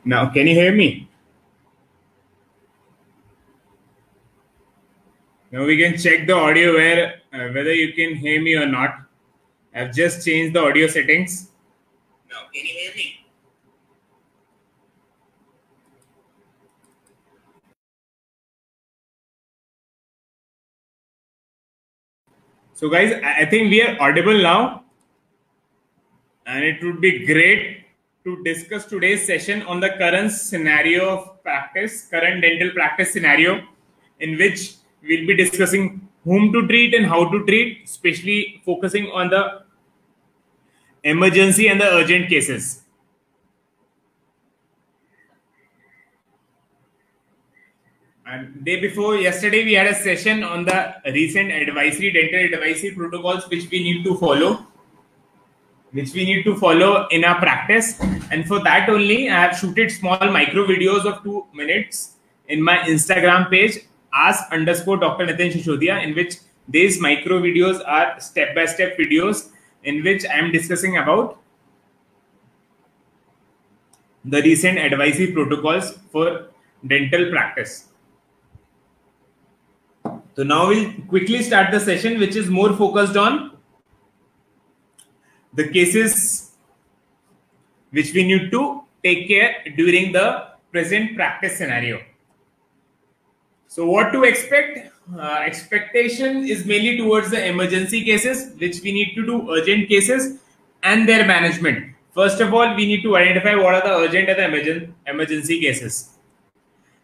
Now, can you hear me? Now we can check the audio whether you can hear me or not. I've just changed the audio settings. Now, can you hear me? So guys, I think we are audible now. And it would be great to discuss today's session on the current scenario of practice, current dental practice scenario, in which we'll be discussing whom to treat and how to treat, especially focusing on the emergency and the urgent cases. And day before yesterday, we had a session on the recent dental advisory protocols which we need to follow. In our practice, and for that only I have shooted small micro videos of 2 minutes in my Instagram page ask_Dr. Nitin Shishodia, in which these micro videos are step-by-step videos in which I am discussing about the recent advisory protocols for dental practice. So now we'll quickly start the session, which is more focused on the cases which we need to take care during the present practice scenario. So what to expect? Expectation is mainly towards the emergency cases, which we need to do urgent cases and their management. First of all, we need to identify what are the urgent and the emergency cases.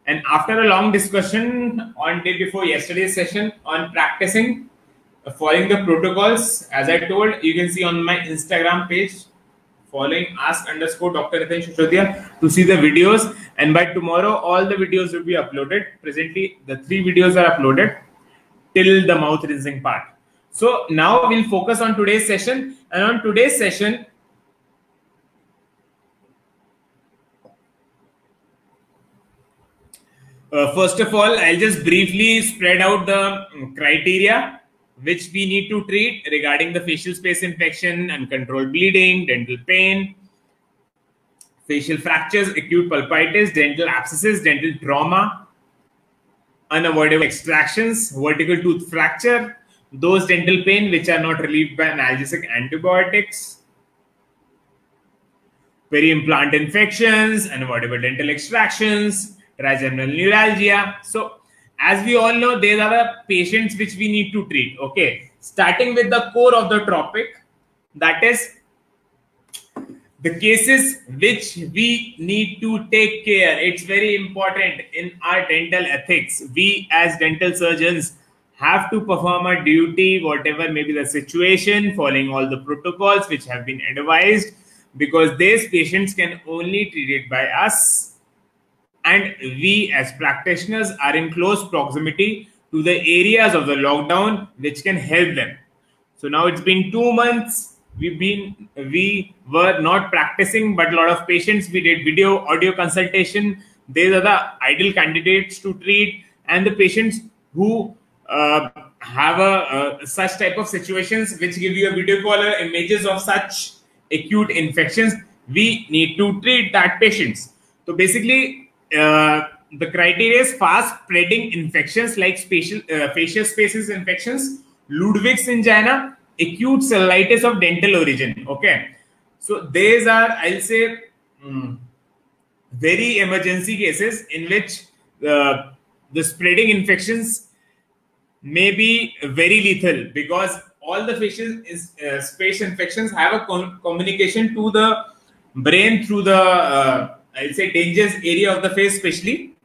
And after a long discussion on day before yesterday's session on practicing, following the protocols, as I told, you can see on my Instagram page, following ask_Dr. Nitin Shishodia to see the videos. And by tomorrow, all the videos will be uploaded. Presently, the 3 videos are uploaded till the mouth rinsing part. So now we'll focus on today's session. And on today's session, first of all, I'll just briefly spread out the criteria which we need to treat regarding the facial space infection, uncontrolled bleeding, dental pain, facial fractures, acute pulpitis, dental abscesses, dental trauma, unavoidable extractions, vertical tooth fracture, those dental pain which are not relieved by analgesic antibiotics, peri-implant infections, unavoidable dental extractions, trigeminal neuralgia. So as we all know, these are the patients which we need to treat. Okay, starting with the core of the topic, that is the cases which we need to take care. It's very important in our dental ethics. We as dental surgeons have to perform our duty, whatever may be the situation, following all the protocols which have been advised, because these patients can only be treated by us. And we as practitioners are in close proximity to the areas of the lockdown which can help them. So now it's been 2 months. We were not practicing, but a lot of patients, we did video, audio consultation. These are the ideal candidates to treat. And the patients who have such type of situations which give you a video call or images of such acute infections, we need to treat that patients. So basically, the criteria is fast spreading infections like facial spaces infections, Ludwig Angina, acute cellulitis of dental origin. Okay, so these are, I'll say, very emergency cases in which the spreading infections may be very lethal, because all the facial space infections have a communication to the brain through the I'll say dangerous area of the face. Especially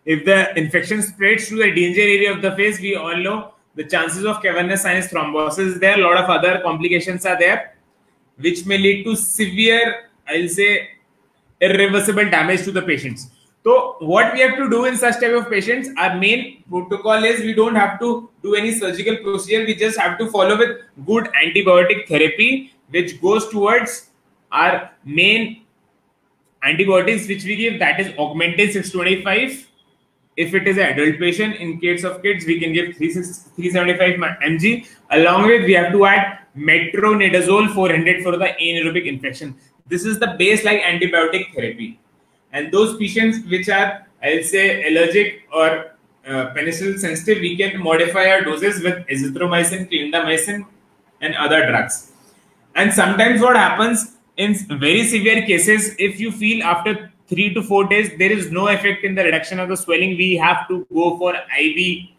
if the infection spreads to the danger area of the face, we all know the chances of cavernous sinus thrombosis is there. A lot of other complications are there which may lead to severe, I'll say, irreversible damage to the patients. So what we have to do in such type of patients, our main protocol is we don't have to do any surgical procedure. We just have to follow with good antibiotic therapy which goes towards our main antibiotics which we give, that is augmentin 625. If it is an adult patient, in case of kids, we can give 375 mg. Along with, we have to add metronidazole 400 for the anaerobic infection. this is the base like antibiotic therapy. And those patients which are, I'll say, allergic or penicillin sensitive, we can modify our doses with azithromycin, clindamycin, and other drugs. And sometimes what happens in very severe cases, if you feel after 3 to 4 days there is no effect in the reduction of the swelling, we have to go for IV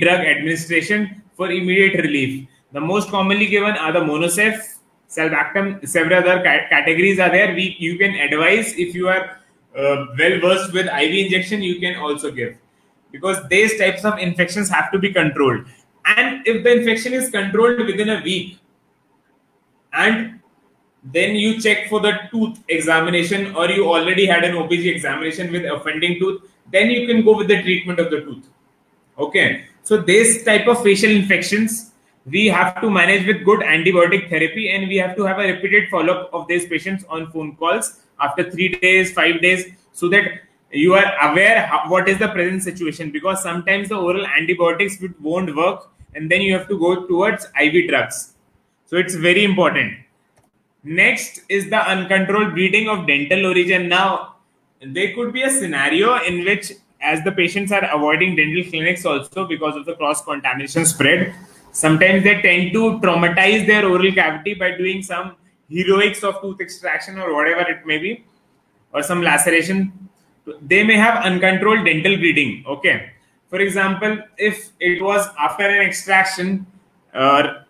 drug administration for immediate relief. The most commonly given are the Monosef, Sulbactam. Several other categories are there. You can advise, if you are well versed with IV injection, you can also give, because these types of infections have to be controlled. And if the infection is controlled within a week, and then you check for the tooth examination, or you already had an OPG examination with offending tooth, then you can go with the treatment of the tooth. Okay, so this type of facial infections we have to manage with good antibiotic therapy, and we have to have a repeated follow-up of these patients on phone calls after 3 days, 5 days, so that you are aware what is the present situation, because sometimes the oral antibiotics won't work, and then you have to go towards IV drugs. So it's very important. Next is the uncontrolled bleeding of dental origin. Now, there could be a scenario in which, as the patients are avoiding dental clinics also because of the cross-contamination spread, sometimes they tend to traumatize their oral cavity by doing some heroics of tooth extraction or whatever it may be, or some laceration. They may have uncontrolled dental bleeding. Okay. For example, if it was after an extraction or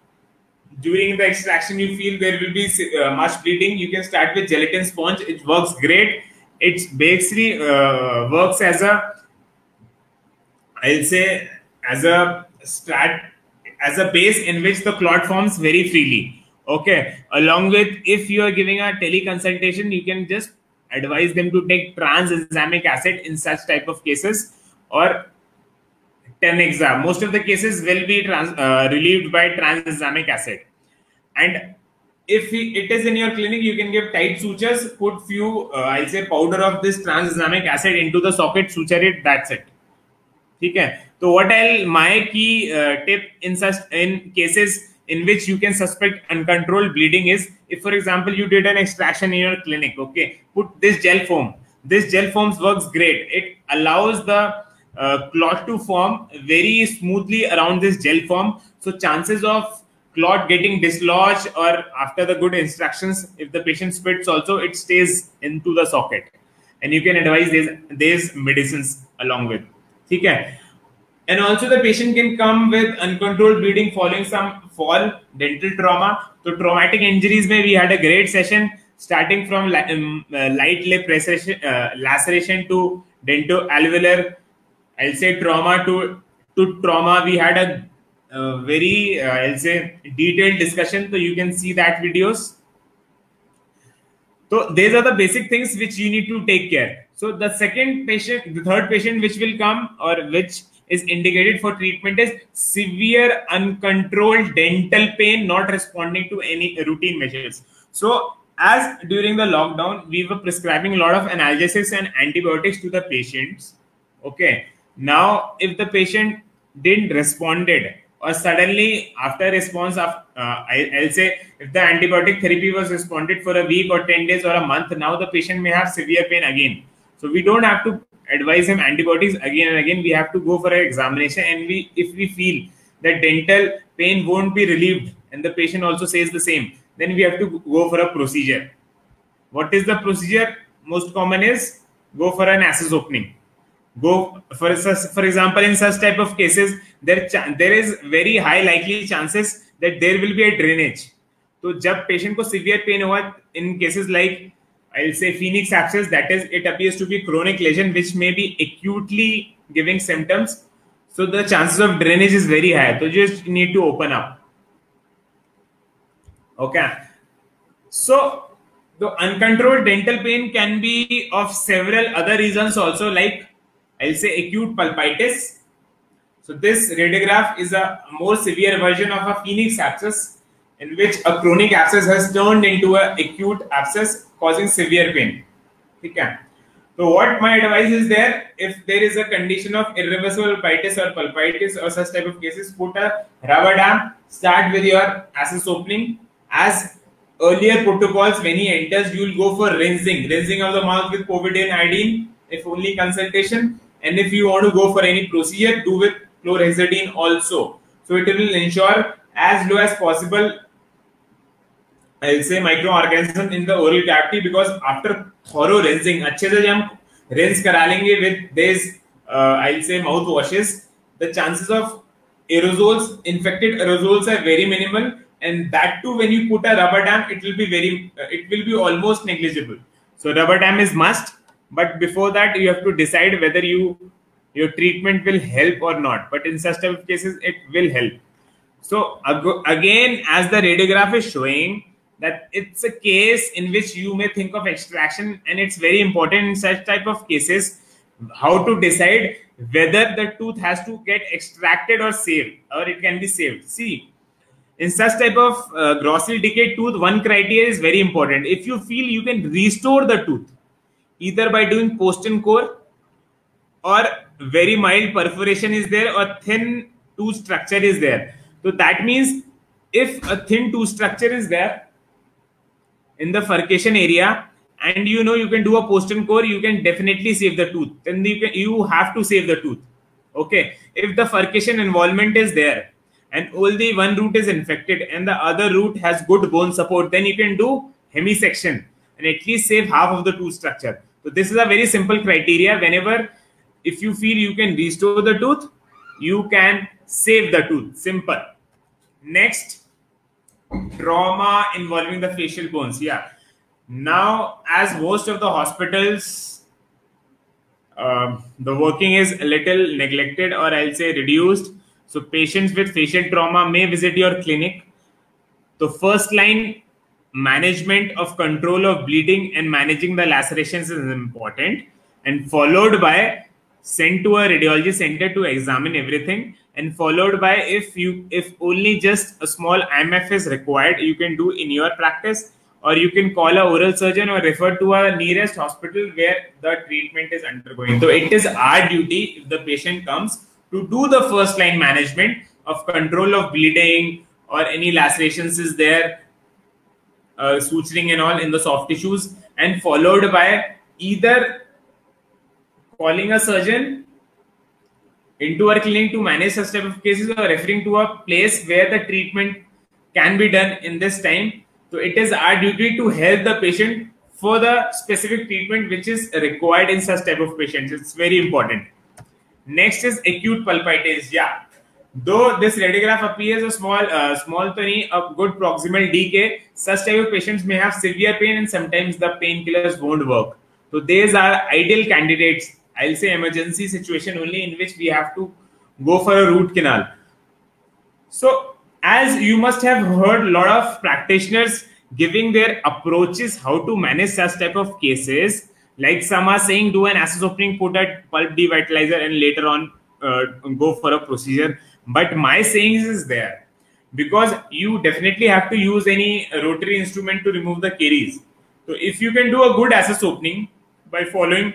during the extraction you feel there will be much bleeding, you can start with gelatin sponge. It works great. It basically works as a, I'll say, as a base in which the clot forms very freely. Okay. Along with, if you are giving a teleconsultation, you can just advise them to take tranexamic acid in such type of cases, or Tenexa. Most of the cases will be relieved by tranexamic acid. And if it is in your clinic, you can give tight sutures, put few, I'll say, powder of this tranexamic acid into the socket, suture it, that's it. Okay. So what my key tip in cases in which you can suspect uncontrolled bleeding is, if for example you did an extraction in your clinic, okay, put this gel foam. This gel foam works great. It allows the clot to form very smoothly around this gel foam. So chances of clot getting dislodged, or after the good instructions, if the patient spits also, it stays into the socket. And you can advise these medicines along with. Okay. And also the patient can come with uncontrolled bleeding following some fall, dental trauma. So traumatic injuries, we had a great session starting from light lip laceration to dentoalveolar, I'll say, trauma to trauma. We had a very, I'll say, detailed discussion. So you can see that videos. So these are the basic things which you need to take care. So the third patient which will come, or which is indicated for treatment, is severe uncontrolled dental pain not responding to any routine measures. So as during the lockdown, we were prescribing a lot of analgesics and antibiotics to the patients. Okay. Now, if the patient didn't responded, or suddenly after response of, I'll say, if the antibiotic therapy was responded for a week or 10 days or a month, now the patient may have severe pain again. So we don't have to advise him antibiotics again and again. We have to go for an examination, and if we feel that dental pain won't be relieved, and the patient also says the same, then we have to go for a procedure. What is the procedure? Most common is go for an access opening. Go for example, in such type of cases, there is very high likely chances that there will be a drainage. So जब patient को severe pain हुआ, in cases like, I'll say, phoenix abscess, that is, it appears to be chronic lesion which may be acutely giving symptoms. So the chances of drainage is very high. So you just need to open up. Okay. So the uncontrolled dental pain can be of several other reasons also, like, I'll say, acute pulpitis. So this radiograph is a more severe version of a phoenix abscess, in which a chronic abscess has turned into an acute abscess causing severe pain. Okay. So what my advice is there, if there is a condition of irreversible pulpitis or pulpitis or such type of cases, put a rubber dam, start with your access opening. As earlier protocols, when he enters, you will go for rinsing of the mouth with povidone iodine, if only consultation. And if you want to go for any procedure, do with chlorhexidine also. So it will ensure as low as possible, I'll say, microorganisms in the oral cavity, because after thorough rinsing, अच्छे से जब हम rinse करा लेंगे with this, I'll say, mouth washes, the chances of aerosols, infected aerosols, are very minimal, and that too when you put a rubber dam, it will be almost negligible. So rubber dam is must, but before that you have to decide whether your treatment will help or not. But in such type of cases, it will help. So again, as the radiograph is showing, that it's a case in which you may think of extraction, and it's very important in such type of cases how to decide whether the tooth has to get extracted or saved, or it can be saved. See, in such type of grossly decayed tooth, one criteria is very important. If you feel you can restore the tooth either by doing post and core, or very mild perforation is there, or thin tooth structure is there. So that means if a thin tooth structure is there in the furcation area, and you know you can do a post and core, you can definitely save the tooth. Then you have to save the tooth. Okay. If the furcation involvement is there and only one root is infected and the other root has good bone support, then you can do hemisection and at least save half of the tooth structure. So this is a very simple criteria. Whenever, if you feel you can restore the tooth, you can save the tooth. Simple. Next, trauma involving the facial bones. Yeah. Now, as most of the hospitals, the working is a little neglected, or I'll say reduced. So patients with facial trauma may visit your clinic. The first line management of control of bleeding and managing the lacerations is important, and followed by sent to a radiology center to examine everything, and followed by if only just a small IMF is required, you can do in your practice, or you can call a oral surgeon or refer to a nearest hospital where the treatment is undergoing. So it is our duty, if the patient comes, to do the first line management of control of bleeding or any lacerations is there, suturing and all in the soft tissues, and followed by either calling a surgeon into our clinic to manage such type of cases, or referring to a place where the treatment can be done in this time. So it is our duty to help the patient for the specific treatment which is required in such type of patients. It's very important. Next is acute pulpitis. Yeah. Though this radiograph appears a small tiny, a good proximal decay, such type of patients may have severe pain, and sometimes the painkillers won't work. So these are ideal candidates. I'll say emergency situation only, in which we have to go for a root canal. So as you must have heard a lot of practitioners giving their approaches how to manage such type of cases, like some are saying do an access opening, put a pulp devitalizer, and later on go for a procedure. But my saying is there, because you definitely have to use any rotary instrument to remove the caries. So if you can do a good access opening by following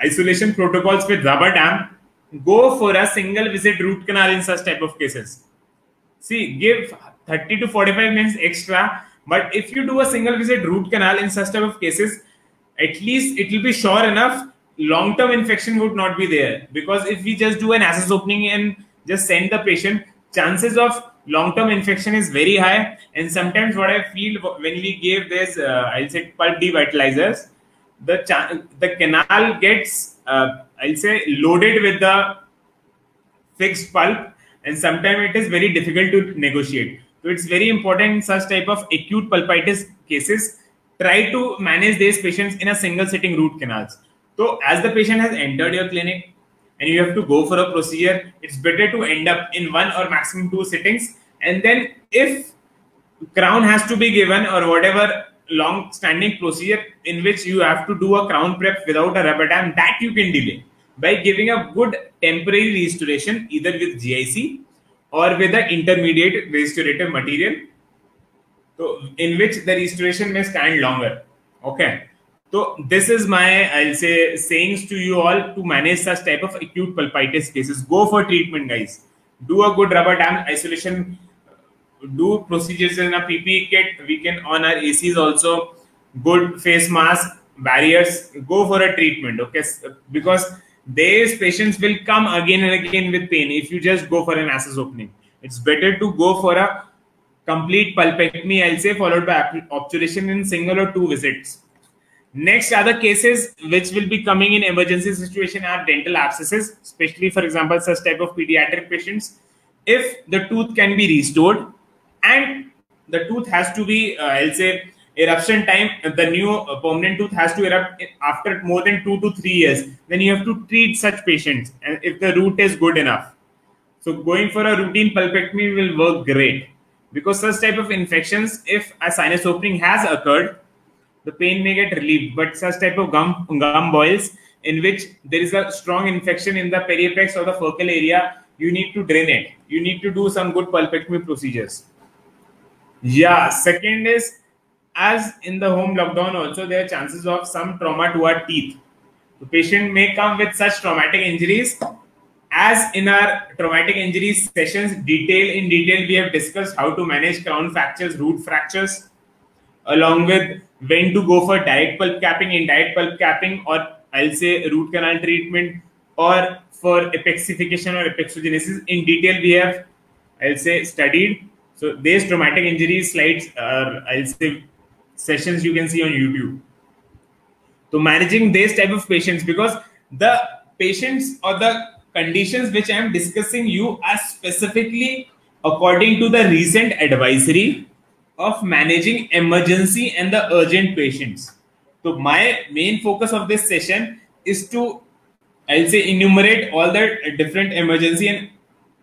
isolation protocols with rubber dam, go for a single visit root canal in such type of cases. See, give 30 to 45 minutes extra, but if you do a single visit root canal in such type of cases, at least it will be sure enough, long-term infection would not be there. Because if we just do an access opening and just send the patient, chances of long-term infection is very high. And sometimes what I feel when we give this, I'll say pulp devitalizers, the canal gets, I'll say, loaded with the fixed pulp, and sometimes it is very difficult to negotiate. So it's very important in such type of acute pulpitis cases, try to manage these patients in a single sitting root canals. So as the patient has entered your clinic and you have to go for a procedure, it's better to end up in one or maximum 2 sittings. And then if crown has to be given, or whatever long standing procedure in which you have to do a crown prep without a rubber dam, that you can delay by giving a good temporary restoration, either with GIC or with the intermediate restorative material, so in which the restoration may stand longer. Okay. So this is my, I'll say, sayings to you all to manage such type of acute pulpitis cases. Go for treatment, guys. Do a good rubber dam isolation do procedures in a PPE kit. We can on our ACs also, good face mask, barriers, go for a treatment. Okay, because these patients will come again and again with pain if you just go for an access opening. It's better to go for a complete pulpectomy, I'll say, followed by obturation in single or 2 visits. Next are the cases which will be coming in emergency situation are dental abscesses, especially for example such type of pediatric patients. If the tooth can be restored and the tooth has to be, I'll say, eruption time, the new permanent tooth has to erupt after more than 2 to 3 years, then you have to treat such patients, and if the root is good enough. So going for a routine pulpectomy will work great, because such type of infections, if a sinus opening has occurred, the pain may get relieved. But such type of gum boils in which there is a strong infection in the periapex or the focal area, you need to drain it. You need to do some good pulpectomy procedures. Yeah, second is, as in the home lockdown also, there are chances of some trauma to our teeth. The patient may come with such traumatic injuries. As in our traumatic injuries sessions, in detail, we have discussed how to manage crown fractures, root fractures, along with when to go for direct pulp capping, indirect pulp capping, or I'll say root canal treatment, or for epixification or epixogenesis. In detail, we have, I'll say, studied. So these traumatic injuries slides, I'll say, sessions you can see on YouTube. So managing these type of patients, because the patients or the conditions which I am discussing you are specifically according to the recent advisory of managing emergency and the urgent patients. So my main focus of this session is to, I'll say, enumerate all the different emergency and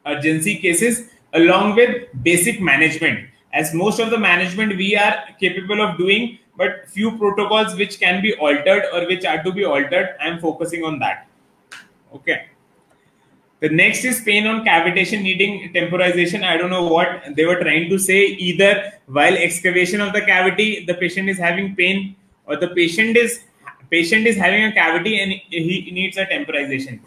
urgency cases along with basic management, as most of the management we are capable of doing, but few protocols which can be altered or which are to be altered, I am focusing on that. Okay. The next is pain on cavitation needing temporisation. I don't know what they were trying to say. Either while excavation of the cavity, the patient is having pain, or the patient is having a cavity and he needs a temporisation.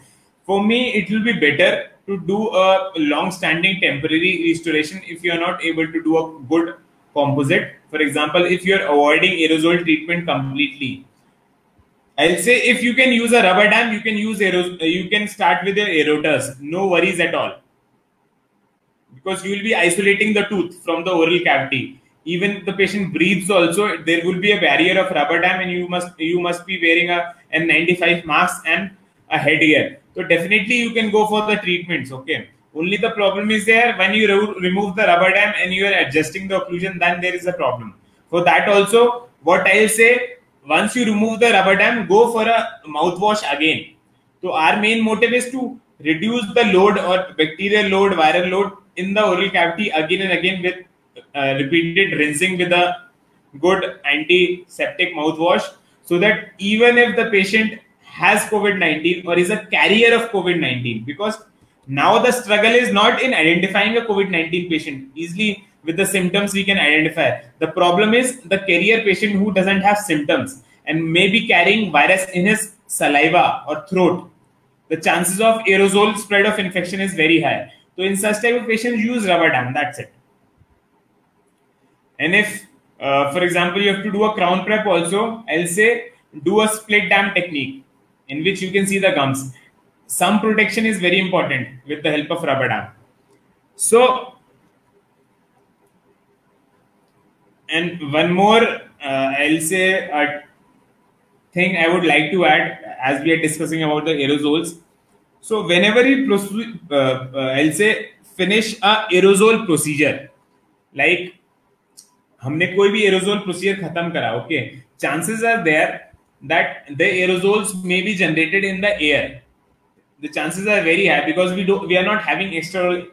For me, it will be better to do a long-standing temporary restoration if you are not able to do a good composite. For example, if you are avoiding aerosol treatment completely, I'll say if you can use a rubber dam, you can use you can start with your aerators. No worries at all, because you will be isolating the tooth from the oral cavity. Even the patient breathes also, there will be a barrier of rubber dam, and you must be wearing a N95 mask and a headgear. So definitely you can go for the treatments. Okay. Only the problem is there when you remove the rubber dam and you are adjusting the occlusion, then there is a problem. For that also, what I'll say, once you remove the rubber dam, go for a mouthwash again. So our main motive is to reduce the load or bacterial load, viral load in the oral cavity again and again with repeated rinsing with a good antiseptic mouthwash, so that even if the patient has COVID-19 or is a carrier of COVID-19, because now the struggle is not in identifying a COVID-19 patient. Easily with the symptoms we can identify. The problem is the carrier patient who doesn't have symptoms and may be carrying virus in his saliva or throat. The chances of aerosol spread of infection is very high. So in such type of patients, use rubber dam. That's it. And if, for example, you have to do a crown prep also, I'll say do a split dam technique in which you can see the gums. Some protection is very important with the help of rubber dam. So, and one more, I'll say a thing I would like to add as we are discussing about the aerosols. So whenever you I'll say finish a aerosol procedure, like हमने कोई भी aerosol procedure खत्म करा, okay, chances are there that the aerosols may be generated in the air. The chances are very high because we are not having extraoral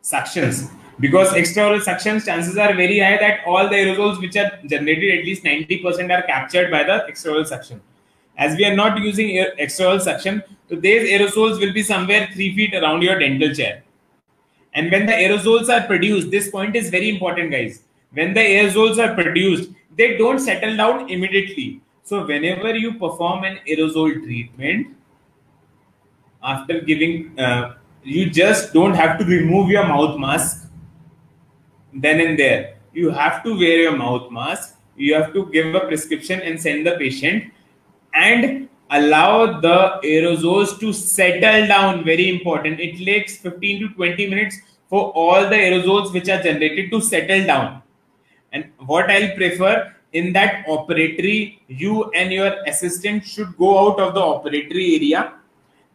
suctions. Because extraoral suctions, chances are very high that all the aerosols which are generated, at least 90% are captured by the extraoral suction. As we are not using extraoral suction, so these aerosols will be somewhere 3 feet around your dental chair. And when the aerosols are produced, this point is very important, guys. When the aerosols are produced, they don't settle down immediately. So whenever you perform an aerosol treatment, after giving, you just don't have to remove your mouth mask. then and there. You have to wear your mouth mask. You have to give a prescription and send the patient, and allow the aerosols to settle down. Very important. It takes 15 to 20 minutes for all the aerosols which are generated to settle down. And what I'll prefer in that operatory, you and your assistant should go out of the operatory area,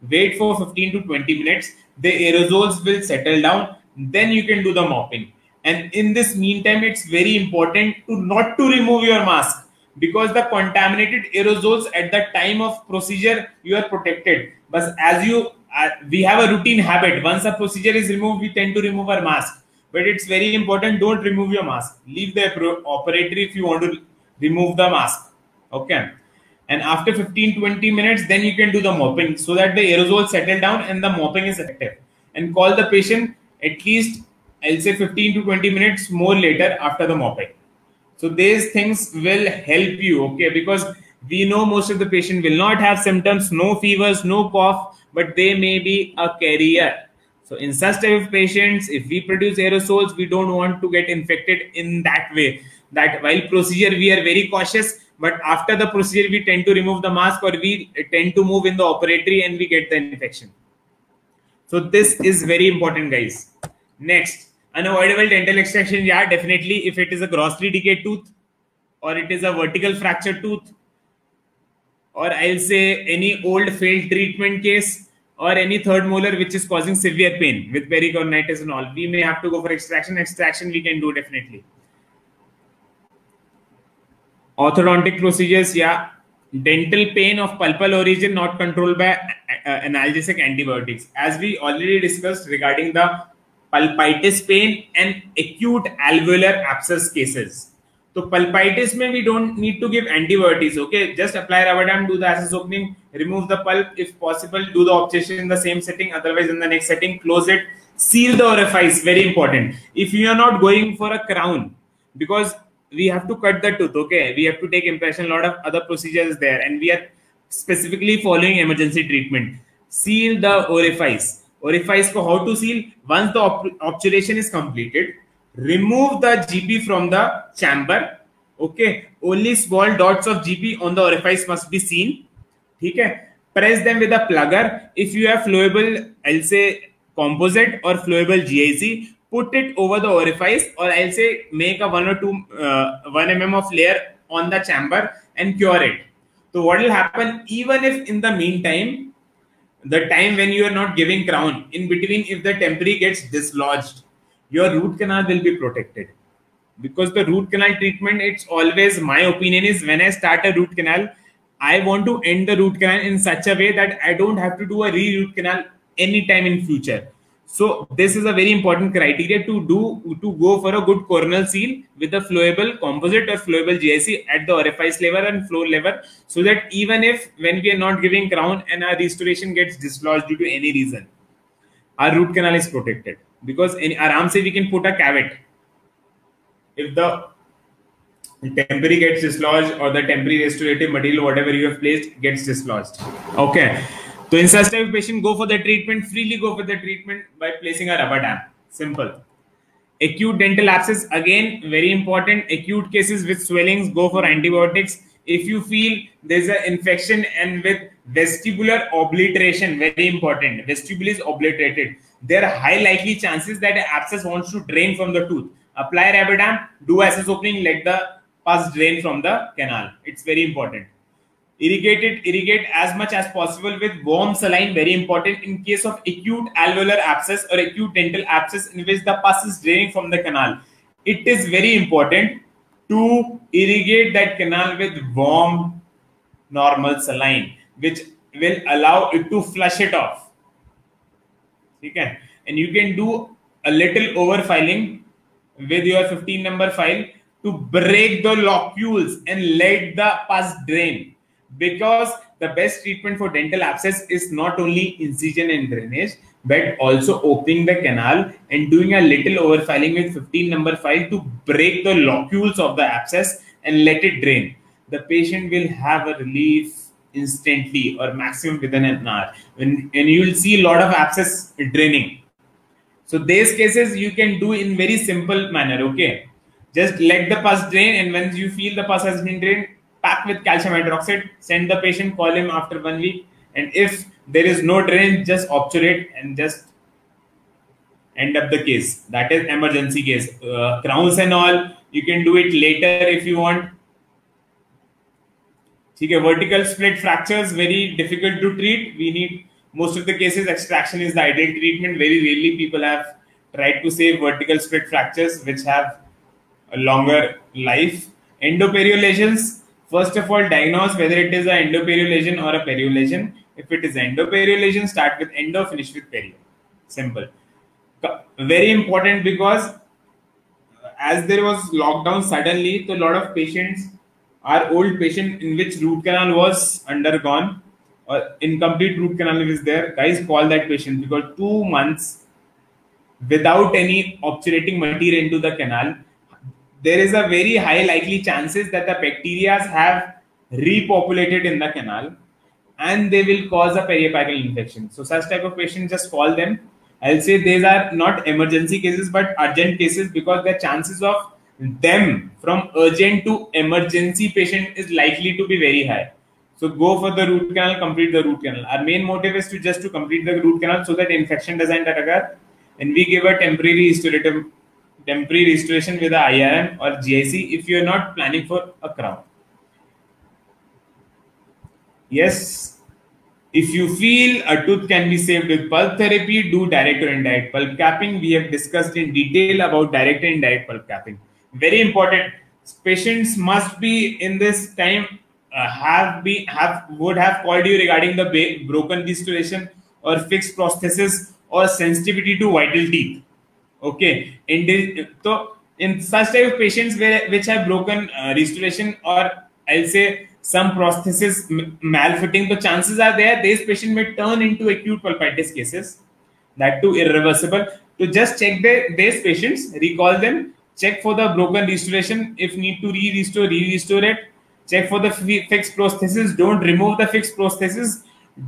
wait for 15 to 20 minutes. The aerosols will settle down. Then you can do the mopping. And in this meantime, it's very important to not to remove your mask, because the contaminated aerosols at the time of procedure, you are protected. But as we have a routine habit, once a procedure is removed, we tend to remove our mask. But it's very important, don't remove your mask. Leave the operatory if you want to remove the mask. Okay. And after 15-20 minutes, then you can do the mopping so that the aerosols settle down and the mopping is effective. And call the patient at least, I'll say 15 to 20 minutes more later after the mopping. So these things will help you, okay? Because we know most of the patient will not have symptoms, no fevers, no cough, but they may be a carrier. So in such type of patients, if we produce aerosols, we don't want to get infected in that way. That while procedure, we are very cautious, but after the procedure, we tend to remove the mask, or we tend to move in the operatory and we get the infection. So this is very important, guys. Next. Unavoidable dental extraction, yeah, definitely. If it is a grossly decayed tooth, or it is a vertical fracture tooth, or I'll say any old failed treatment case, or any third molar which is causing severe pain with pericornitis and all, we may have to go for extraction. Extraction we can do definitely. Orthodontic procedures, yeah. Dental pain of pulpal origin not controlled by analgesic antibiotics. As we already discussed regarding the pulpitis pain and acute alveolar abscess cases. So pulpitis mein we don't need to give antibiotics, okay? Just apply rubber dam, do the access opening, remove the pulp if possible, do the obturation in the same setting, otherwise in the next setting, close it, seal the orifice, very important. If you are not going for a crown, because we have to cut the tooth, okay? We have to take impression, a lot of other procedures there, and we are specifically following emergency treatment. Seal the orifice. Orifice ko how to seal? Once the obturation is completed, remove the GP from the chamber. Okay, only small dots of GP on the orifice must be seen. Okay, press them with a plugger. If you have flowable, I'll say composite or flowable GIC, put it over the orifice, or I'll say make a 1 or 2 1 mm of layer on the chamber and cure it. So what will happen? Even if in the meantime, the time when you are not giving crown, in between, if the temporary gets dislodged, your root canal will be protected. Because the root canal treatment, it's always, my opinion is, when I start a root canal, I want to end the root canal in such a way that I don't have to do a re-root canal anytime in future. So this is a very important criteria to go for a good coronal seal with a flowable composite or flowable GIC at the orifice level and floor level, so that even if when we are not giving crown and our restoration gets dislodged due to any reason, our root canal is protected. Because in aram se we can put a cavite if the temporary gets dislodged or the temporary restorative material, whatever you have placed, gets dislodged. Okay. So in such type of patient, go for the treatment, freely go for the treatment by placing a rubber dam. Simple. Acute dental abscess, again, very important. Acute cases with swellings, go for antibiotics. If you feel there's an infection and with vestibular obliteration, very important. Vestibule is obliterated. There are high likely chances that an abscess wants to drain from the tooth. Apply rubber dam, do access opening, let the pus drain from the canal. It's very important. Irrigate as much as possible with warm saline, very important in case of acute alveolar abscess or acute dental abscess in which the pus is draining from the canal. It is very important to irrigate that canal with warm normal saline, which will allow it to flush it off. Okay? And you can do a little overfiling with your 15 number file to break the locules and let the pus drain. Because the best treatment for dental abscess is not only incision and drainage, but also opening the canal and doing a little overfiling with 15 number file to break the locules of the abscess and let it drain. The patient will have a relief instantly or maximum within an hour. And you will see a lot of abscess draining. So these cases you can do in very simple manner. Okay, just let the pus drain, and when you feel the pus has been drained, pack with calcium hydroxide, send the patient, call him after 1 week, and if there is no drain, just obturate and just end up the case. That is emergency case. Crowns and all, you can do it later if you want. Okay, vertical split fractures, very difficult to treat. We need, most of the cases, extraction is the ideal treatment. Very rarely people have tried to save vertical split fractures, which have a longer life. Endoperio lesions, first of all, diagnose whether it is an endoperio lesion or a perio lesion. If it is endoperio lesion, start with endo, finish with perio. Simple. Very important, because as there was lockdown suddenly, so a lot of patients, our old patient in which root canal was undergone or incomplete root canal is there, guys, call that patient, because 2 months without any obturating material into the canal, there is a very high likely chances that the bacteria have repopulated in the canal and they will cause a periapical infection. So such type of patients, just call them. I'll say these are not emergency cases but urgent cases, because the chances of them from urgent to emergency patient is likely to be very high. So go for the root canal, complete the root canal. Our main motive is to just to complete the root canal so that infection doesn't occur, and we give a temporary restoration with a IRM or GIC if you are not planning for a crown. Yes. If you feel a tooth can be saved with pulp therapy, do direct or indirect pulp capping. We have discussed in detail about direct and indirect pulp capping. Very important. Patients must be in this time would have called you regarding the broken restoration or fixed prosthesis or sensitivity to vital teeth. Okay. So in such type of patients which have broken restoration, or I'll say some prosthesis malfitting, the chances are there these patients may turn into acute pulpitis cases, that too irreversible. To just check these patients, recall them, check for the broken restoration, if need to re-restore it, check for the fixed prosthesis, don't remove the fixed prosthesis,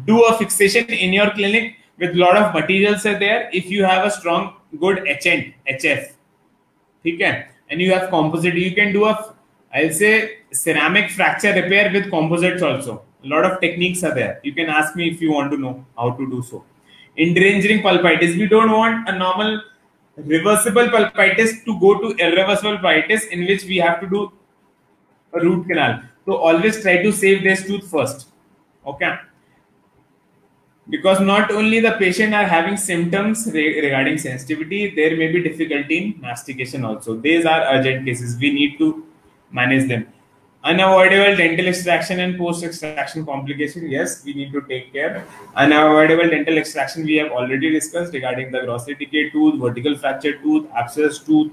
do a fixation in your clinic with lot of materials are there. If you have a strong good HF, okay, and you have composite, you can do I'll say ceramic fracture repair with composites also. A lot of techniques are there. You can ask me if you want to know how to do so. Endangering pulpitis, we don't want a normal reversible pulpitis to go to irreversible pulpitis in which we have to do a root canal. So always try to save this tooth first. Okay. Because not only the patient are having symptoms regarding sensitivity, there may be difficulty in mastication also. These are urgent cases. We need to manage them. Unavoidable dental extraction and post-extraction complication. Yes, we need to take care. Unavoidable dental extraction we have already discussed regarding the grossly decayed tooth, vertical fracture tooth, abscess tooth,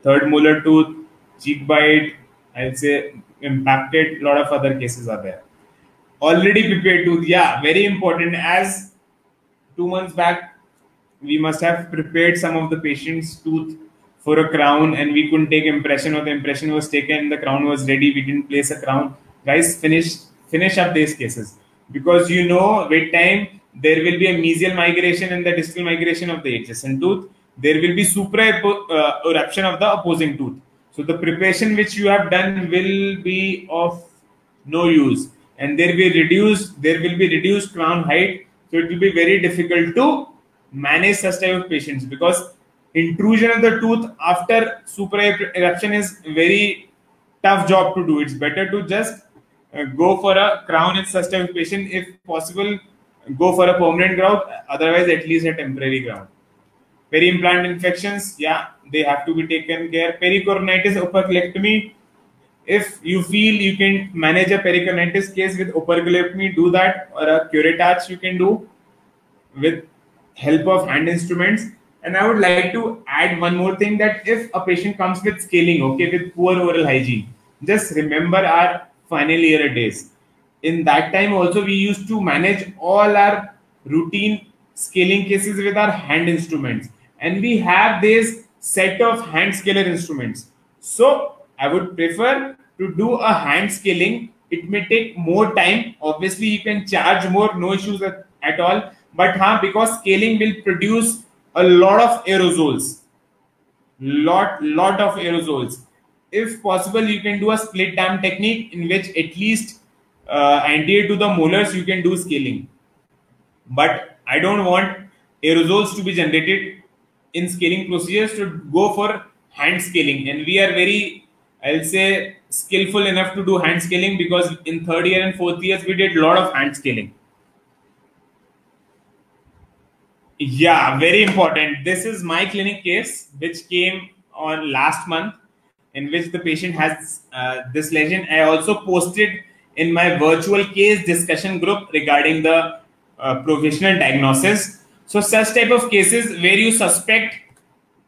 third molar tooth, cheek bite, I'll say impacted. A lot of other cases are there. Already prepared tooth. Yeah, very important. As 2 months back, we must have prepared some of the patient's tooth for a crown and we couldn't take impression, or the impression was taken, the crown was ready, we didn't place a crown. Guys, finish up these cases, because you know with time there will be a mesial migration and the distal migration of the adjacent tooth. There will be eruption of the opposing tooth. So the preparation which you have done will be of no use, and there will be reduced crown height. So it will be very difficult to manage such type of patients, because intrusion of the tooth after super eruption is very tough job to do. It's better to just go for a crown in such type of patient. If possible, go for a permanent crown, otherwise at least a temporary crown. Peri-implant infections, yeah, they have to be taken care. Pericoronitis, operculectomy. If you feel you can manage a pericoronitis case with operculectomy, do that, or a curettage you can do with help of hand instruments. And I would like to add one more thing, that if a patient comes with scaling, okay, with poor oral hygiene, just remember our final year days. In that time also we used to manage all our routine scaling cases with our hand instruments, and we have this set of hand scaler instruments. So I would prefer to do a hand scaling. It may take more time. Obviously you can charge more, no issues at all. But because scaling will produce a lot of aerosols, lot of aerosols. If possible, you can do a split dam technique in which at least anterior to the molars you can do scaling. But I don't want aerosols to be generated in scaling procedures to go for hand scaling. And we are very, I'll say, skillful enough to do hand scaling because in third year and fourth years we did a lot of hand scaling. Yeah, very important. This is my clinic case, which came on last month, in which the patient has this lesion. I also posted in my virtual case discussion group regarding the provisional diagnosis. So such type of cases where you suspect,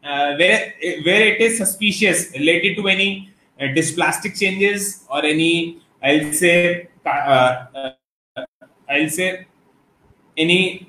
where it is suspicious related to any dysplastic changes or any, I'll say any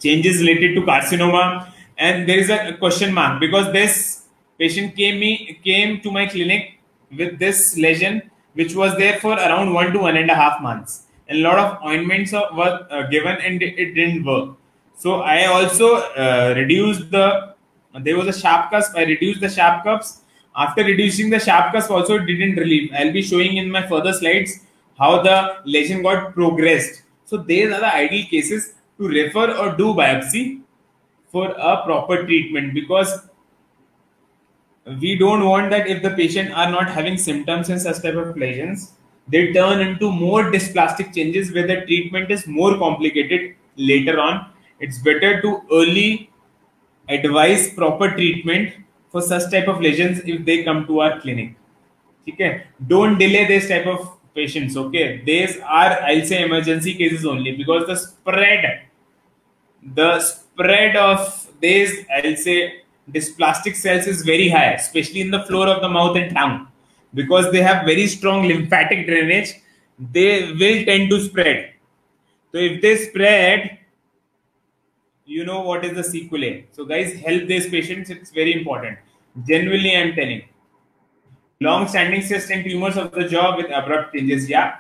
changes related to carcinoma, and there is a question mark because this patient came to my clinic with this lesion which was there for around 1 to 1.5 months, and a lot of ointments were given and it didn't work. So I also reduced there was a sharp cusp. I reduced the sharp cusps. After reducing the sharp cusp also it didn't relieve. I'll be showing in my further slides how the lesion got progressed. So these are the ideal cases to refer or do biopsy for a proper treatment, because we don't want that if the patient are not having symptoms in such type of lesions, they turn into more dysplastic changes where the treatment is more complicated later on. It's better to early advise proper treatment for such type of lesions if they come to our clinic. Okay, don't delay this type of patients. Okay, these are, I'll say, emergency cases only, because the spread of these, I'll say, dysplastic cells is very high, especially in the floor of the mouth and tongue, because they have very strong lymphatic drainage. They will tend to spread. So if they spread, you know what is the sequelae. So guys, help these patients. It's very important. Genuinely, I'm telling. Long-standing cysts and tumors of the jaw with abrupt changes. Yeah.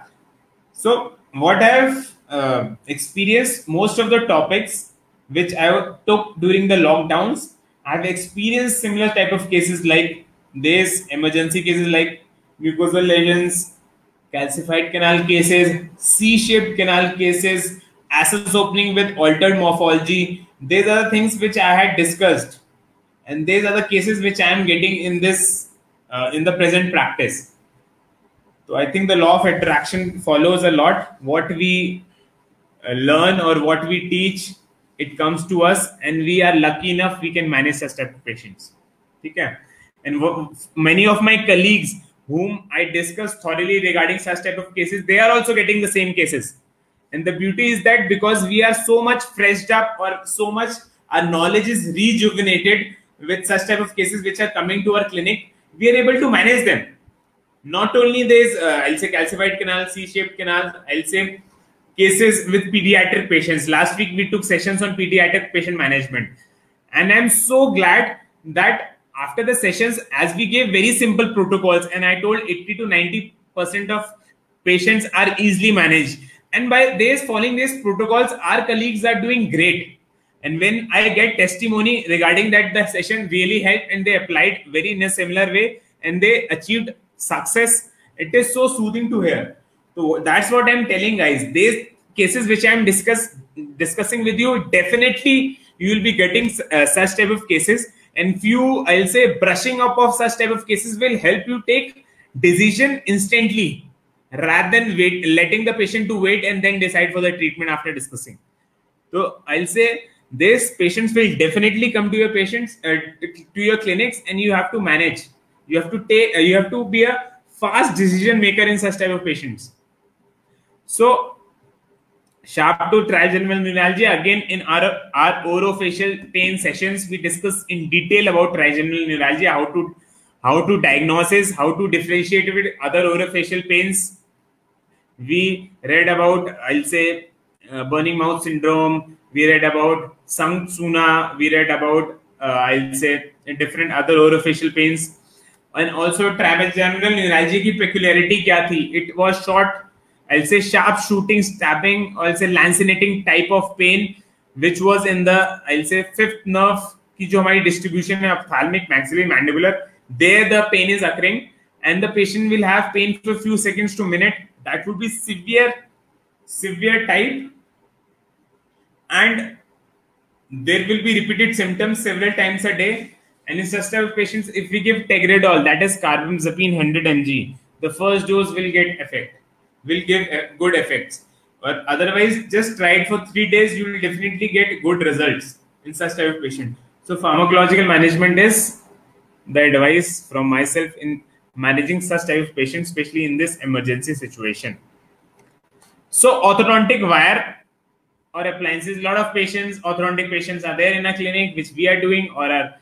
So what I've experienced, most of the topics which I took during the lockdowns, I've experienced similar type of cases like this, emergency cases like mucosal lesions, calcified canal cases, C-shaped canal cases, access opening with altered morphology. These are the things which I had discussed, and these are the cases which I am getting in this in the present practice. So I think the law of attraction follows a lot. What we learn or what we teach, it comes to us, and we are lucky enough we can manage such type of patients. Okay? And many of my colleagues whom I discussed thoroughly regarding such type of cases, they are also getting the same cases. And the beauty is that because we are so much freshed up, or so much our knowledge is rejuvenated with such type of cases which are coming to our clinic, we are able to manage them. Not only there's, I'll say, calcified canal, C-shaped canal, I'll say cases with pediatric patients. Last week we took sessions on pediatric patient management. And I'm so glad that after the sessions, as we gave very simple protocols, and I told 80 to 90% of patients are easily managed. And by this, following these protocols, our colleagues are doing great. And when I get testimony regarding that the session really helped and they applied very in a similar way and they achieved success, it is so soothing to hear. So that's what I'm telling, guys. These cases which I'm discussing with you, definitely you will be getting such type of cases. And few, I'll say, brushing up of such type of cases will help you take decision instantly, rather than letting the patient to wait and then decide for the treatment after discussing. So I'll say these patients will definitely come to your to your clinics, and you have to manage. You have to you have to be a fast decision maker in such type of patients. So sharp to trigeminal neuralgia, again in our orofacial pain sessions, we discuss in detail about trigeminal neuralgia, how to diagnose, how to differentiate with other orofacial pains. We read about, I'll say, burning mouth syndrome. We read about Sung-Suna. We read about, I'll say, different other orofacial pains. And also trigeminal neuralgia की peculiarity क्या थी? It was short, I'll say, sharp shooting, stabbing, or I'll say lancinating type of pain, which was in the, I'll say, fifth nerve की जो हमारी distribution है ophthalmic, maxillary, mandibular, there the pain is occurring and the patient will have pain for a few seconds to minute. That would be severe type, and there will be repeated symptoms several times a day. And in such type of patients, if we give Tegretol, that is carbamazepine 100 mg, the first dose will give good effects. But otherwise, just try it for 3 days, you will definitely get good results in such type of patient. So pharmacological management is the advice from myself in managing such type of patients, especially in this emergency situation. So orthodontic wire or appliances, a lot of patients, orthodontic patients are there in a clinic, which we are doing, or our,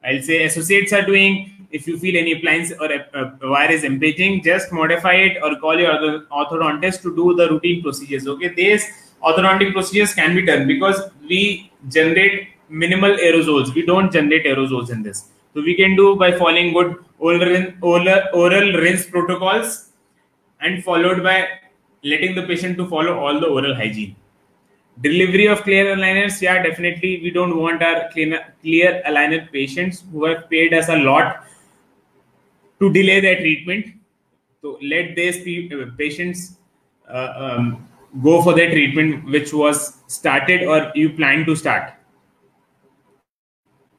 I'll say, associates are doing. If you feel any appliance or a wire is impinging, just modify it or call your orthodontist to do the routine procedures. Okay, these orthodontic procedures can be done because we generate minimal aerosols. We don't generate aerosols in this. So we can do by following good oral rinse protocols and followed by letting the patient to follow all the oral hygiene. Delivery of clear aligners, yeah, definitely. We don't want our clear aligner patients who have paid us a lot to delay their treatment. So let these patients go for their treatment which was started or you plan to start.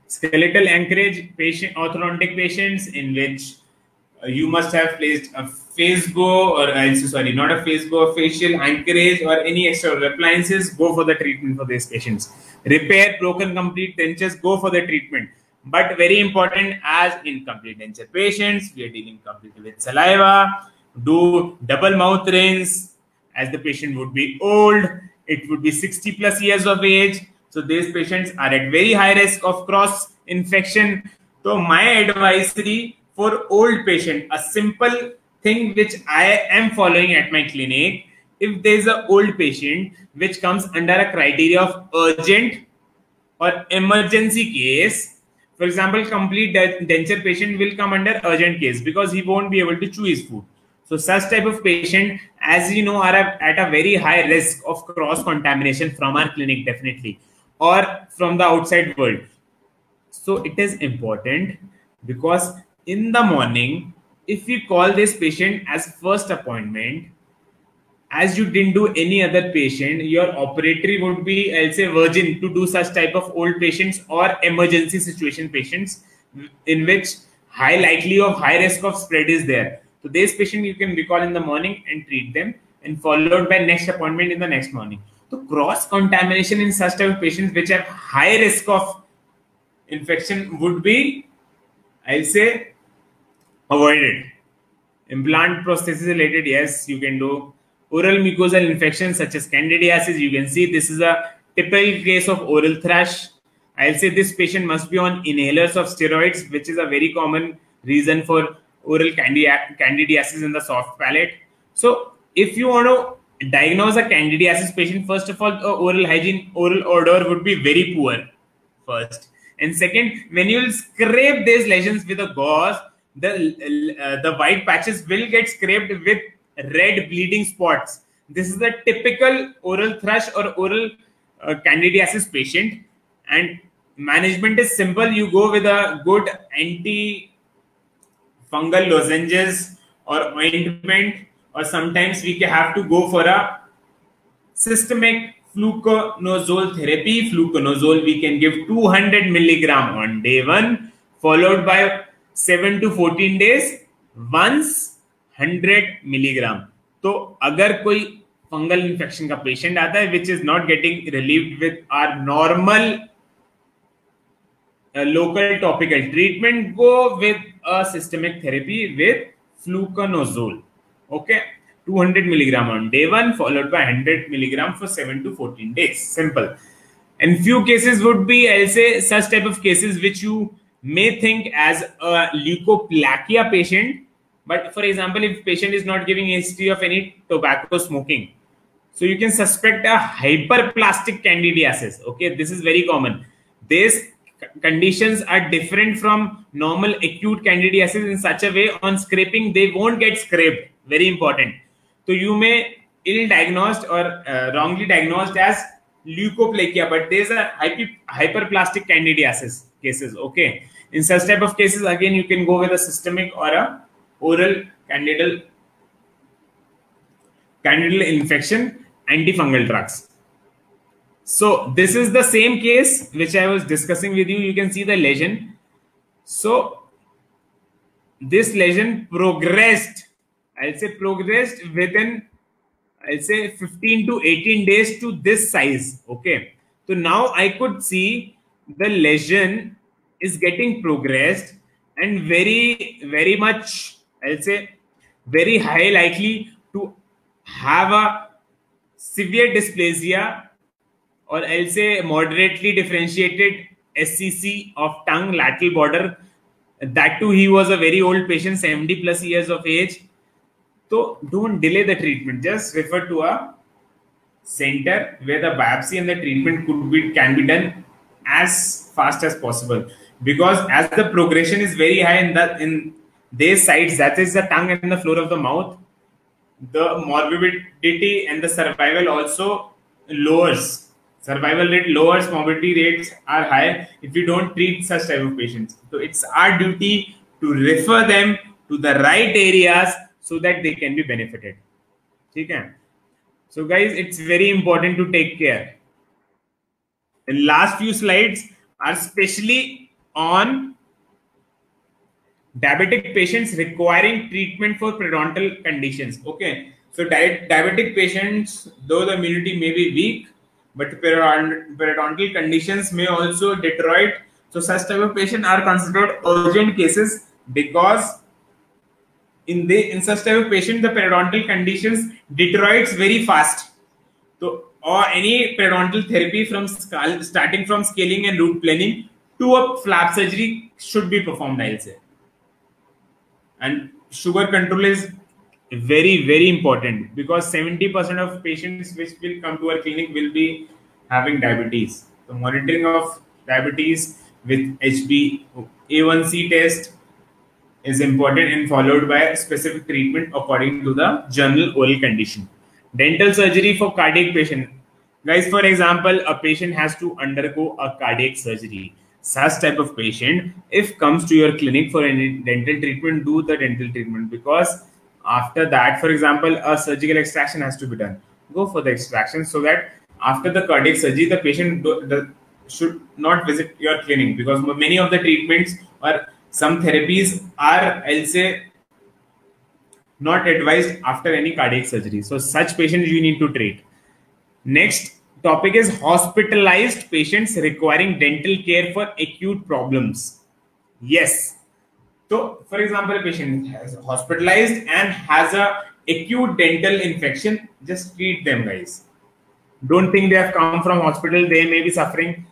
Skeletal anchorage patient, orthodontic patients in which you must have placed a face bow, or not a face bow, a facial anchorage or any extra appliances, go for the treatment for these patients. Repair broken complete dentures, go for the treatment. But very important, as incomplete denture patients, we are dealing completely with saliva. Do double mouth rinse, as the patient would be old. It would be 60 plus years of age. So these patients are at very high risk of cross infection. So my advisory for old patient, a simple thing which I am following at my clinic, if there is an old patient which comes under a criteria of urgent or emergency case, for example, complete denture patient will come under urgent case because he won't be able to chew his food. So such type of patient, as you know, are at a very high risk of cross contamination from our clinic, definitely, or from the outside world. So it is important because in the morning, if you call this patient as first appointment, as you didn't do any other patient, your operatory would be, I'll say, virgin to do such type of old patients or emergency situation patients in which high likelihood of high risk of spread is there. So this patient you can recall in the morning and treat them, and followed by next appointment in the next morning. So cross contamination in such type of patients which have high risk of infection would be, I'll say, avoided. Implant prosthesis related, yes, you can do. Oral mucosal infections such as candidiasis, you can see this is a typical case of oral thrush. I'll say this patient must be on inhalers of steroids, which is a very common reason for oral candidiasis in the soft palate. So if you want to diagnose a candidiasis patient, first of all, oral hygiene, oral odor would be very poor first. And second, when you will scrape these lesions with a gauze, the white patches will get scraped with red bleeding spots. This is the typical oral thrush or oral candidiasis patient. And management is simple. You go with a good anti-fungal lozenges or ointment, or sometimes we have to go for a systemic fluconazole therapy. Fluconazole we can give 200 milligram on day 1, followed by 7 to 14 days once 100 milligram. तो अगर कोई fungal infection का patient आता है which is not getting relieved with our normal local topical treatment, go with a systemic therapy with fluconazole. Okay, 200 milligram on day 1, followed by 100 milligram for 7 to 14 days. Simple. And few cases would be, I'll say, such type of cases which you may think as a leukoplakia patient. But for example, if patient is not giving a history of any tobacco smoking, so you can suspect a hyperplastic candidiasis. Okay, this is very common. These conditions are different from normal acute candidiasis in such a way, on scraping they won't get scraped. Very important. So you may ill diagnosed or wrongly diagnosed as leukoplakia, but there's a hyperplastic candidiasis cases. Okay, in such type of cases, again you can go with a systemic or a oral candidal infection, antifungal drugs. So this is the same case which I was discussing with you. You can see the lesion. So this lesion progressed, I'll say progressed within, I'll say 15 to 18 days to this size. Okay. So now I could see the lesion is getting progressed and very much, I'll say very high likely to have a severe dysplasia, or I'll say moderately differentiated SCC of tongue lateral border. That too, he was a very old patient, 70 plus years of age. So don't delay the treatment. Just refer to a center where the biopsy and the treatment can be done as fast as possible. Because as the progression is very high in these sides, that is the tongue and the floor of the mouth, the morbidity and the survival also lowers. Survival rate lowers, morbidity rates are high if you don't treat such type of patients. So it's our duty to refer them to the right areas so that they can be benefited. Okay? So guys, it's very important to take care. The last few slides are especially on diabetic patients requiring treatment for periodontal conditions. Okay, so diabetic patients, though the immunity may be weak, but periodontal conditions may also deteriorate. So such type of patients are considered urgent cases, because in such type of patient, the periodontal conditions deteriorates very fast. So, or any periodontal therapy from starting from scaling and root planing to a flap surgery should be performed, I'll say. And sugar control is very important, because 70% of patients which will come to our clinic will be having diabetes. The monitoring of diabetes with HbA1c test is important and followed by specific treatment according to the general oral condition. Dental surgery for cardiac patient. Guys, for example, a patient has to undergo a cardiac surgery. Such type of patient, if comes to your clinic for any dental treatment, do the dental treatment, because after that, for example, a surgical extraction has to be done. Go for the extraction, so that after the cardiac surgery, the patient should not visit your clinic, because many of the treatments or some therapies are, I'll say, not advised after any cardiac surgery. So such patients you need to treat. Next topic is hospitalized patients requiring dental care for acute problems. Yes. So, for example, a patient is hospitalized and has a acute dental infection. Just treat them, guys. Don't think they have come from hospital. They may be suffering.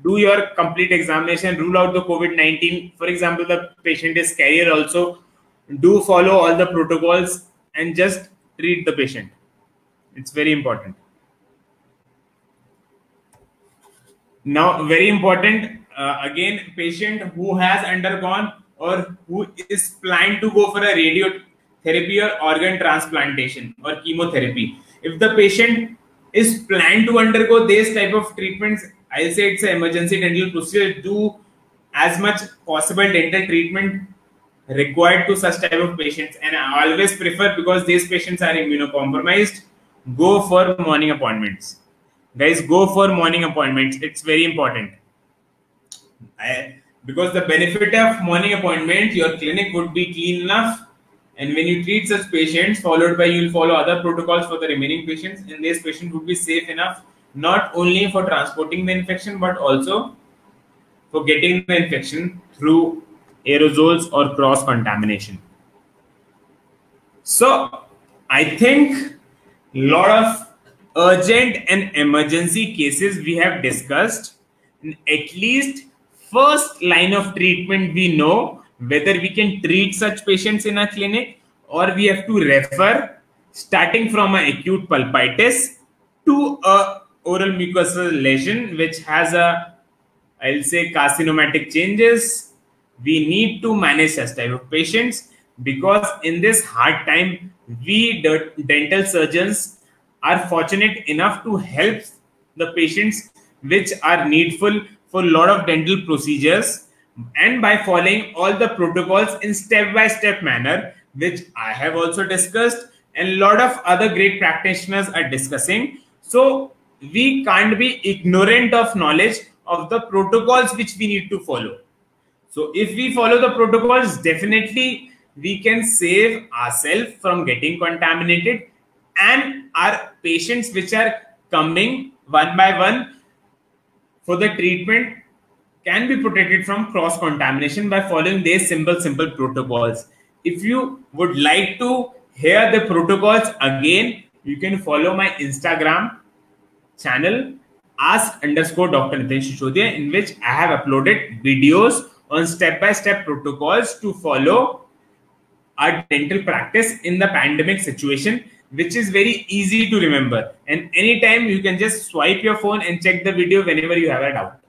Do your complete examination. Rule out the COVID-19. For example, the patient is carrier also. Do follow all the protocols and just treat the patient. It's very important. Now, very important, again, patient who has undergone or who is planned to go for a radiotherapy or organ transplantation or chemotherapy. If the patient is planned to undergo this type of treatments, I'll say it's an emergency dental procedure. Do as much possible dental treatment required to such type of patients. And I always prefer, because these patients are immunocompromised, go for morning appointments. Guys, go for morning appointments. It's very important. Because the benefit of morning appointment, your clinic would be clean enough. And when you treat such patients, followed by you'll follow other protocols for the remaining patients, and this patient would be safe enough, not only for transporting the infection, but also for getting the infection through aerosols or cross contamination. So I think a lot of urgent and emergency cases we have discussed. And at least first line of treatment we know whether we can treat such patients in a clinic, or we have to refer, starting from an acute pulpitis to a oral mucosal lesion which has a, I'll say, carcinomatic changes. We need to manage such type of patients, because in this hard time, we dental surgeons are fortunate enough to help the patients which are needful for a lot of dental procedures, and by following all the protocols in step-by-step manner, which I have also discussed and a lot of other great practitioners are discussing. So we can't be ignorant of knowledge of the protocols which we need to follow. So if we follow the protocols, definitely we can save ourselves from getting contaminated, and our patients which are coming one by one for the treatment can be protected from cross-contamination by following these simple protocols. If you would like to hear the protocols again, you can follow my Instagram channel ask_Dr. Nitin Shishodia, in which I have uploaded videos on step-by-step protocols to follow our dental practice in the pandemic situation, which is very easy to remember. And anytime you can just swipe your phone and check the video whenever you have a doubt.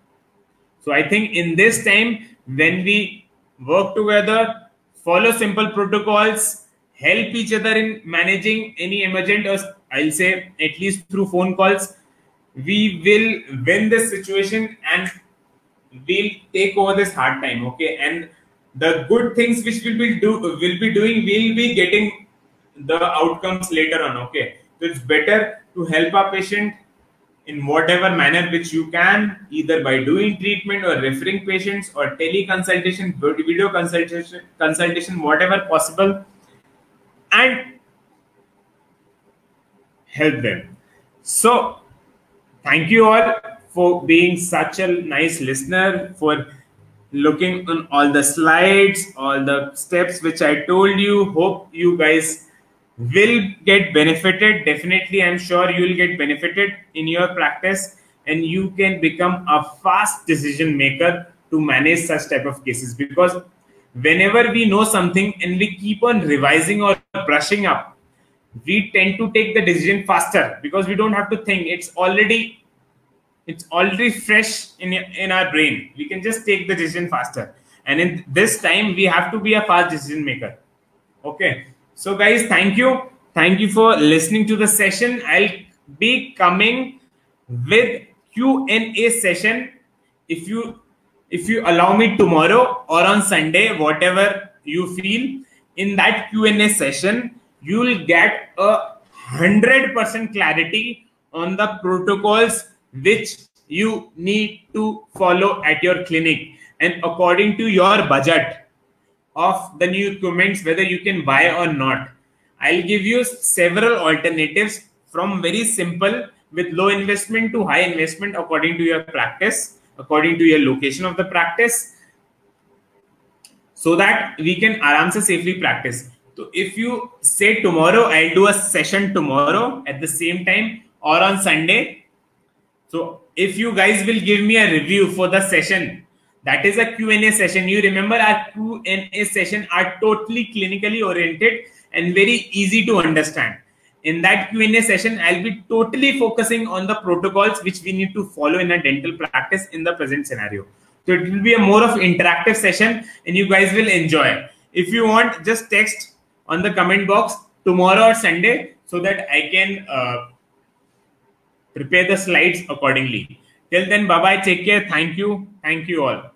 So I think in this time, when we work together, follow simple protocols, help each other in managing any emergent, or I'll say at least through phone calls, we will win this situation and we'll take over this hard time. Okay, and the good things which we'll be doing, we'll be getting the outcomes later on. Okay, so it's better to help our patient in whatever manner which you can, either by doing treatment or referring patients or teleconsultation, video consultation, whatever possible, and help them. So thank you all for being such a nice listener, for looking on all the slides, all the steps which I told you. Hope you guys will get benefited. Definitely, I'm sure you will get benefited in your practice, and you can become a fast decision maker to manage such type of cases. Because whenever we know something and we keep on revising or brushing up, we tend to take the decision faster because we don't have to think. It's already fresh in our brain. We can just take the decision faster. And in this time, we have to be a fast decision maker. Okay. So guys, thank you. Thank you for listening to the session. I'll be coming with Q&A session if you allow me, tomorrow or on Sunday, whatever you feel. In that Q&A session, you will get 100% clarity on the protocols which you need to follow at your clinic, and according to your budget of the new equipments, whether you can buy or not. I'll give you several alternatives from very simple with low investment to high investment according to your practice, according to your location of the practice, so that we can aram se safely practice. So if you say tomorrow, I'll do a session tomorrow at the same time or on Sunday. So if you guys will give me a review for the session, that is a Q&A session. You remember our Q&A session are totally clinically oriented and very easy to understand. In that Q&A session, I'll be totally focusing on the protocols which we need to follow in a dental practice in the present scenario. So it will be a more of interactive session and you guys will enjoy. If you want, just text on the comment box tomorrow or Sunday so that I can prepare the slides accordingly. Till then, bye-bye. Take care. Thank you. Thank you all.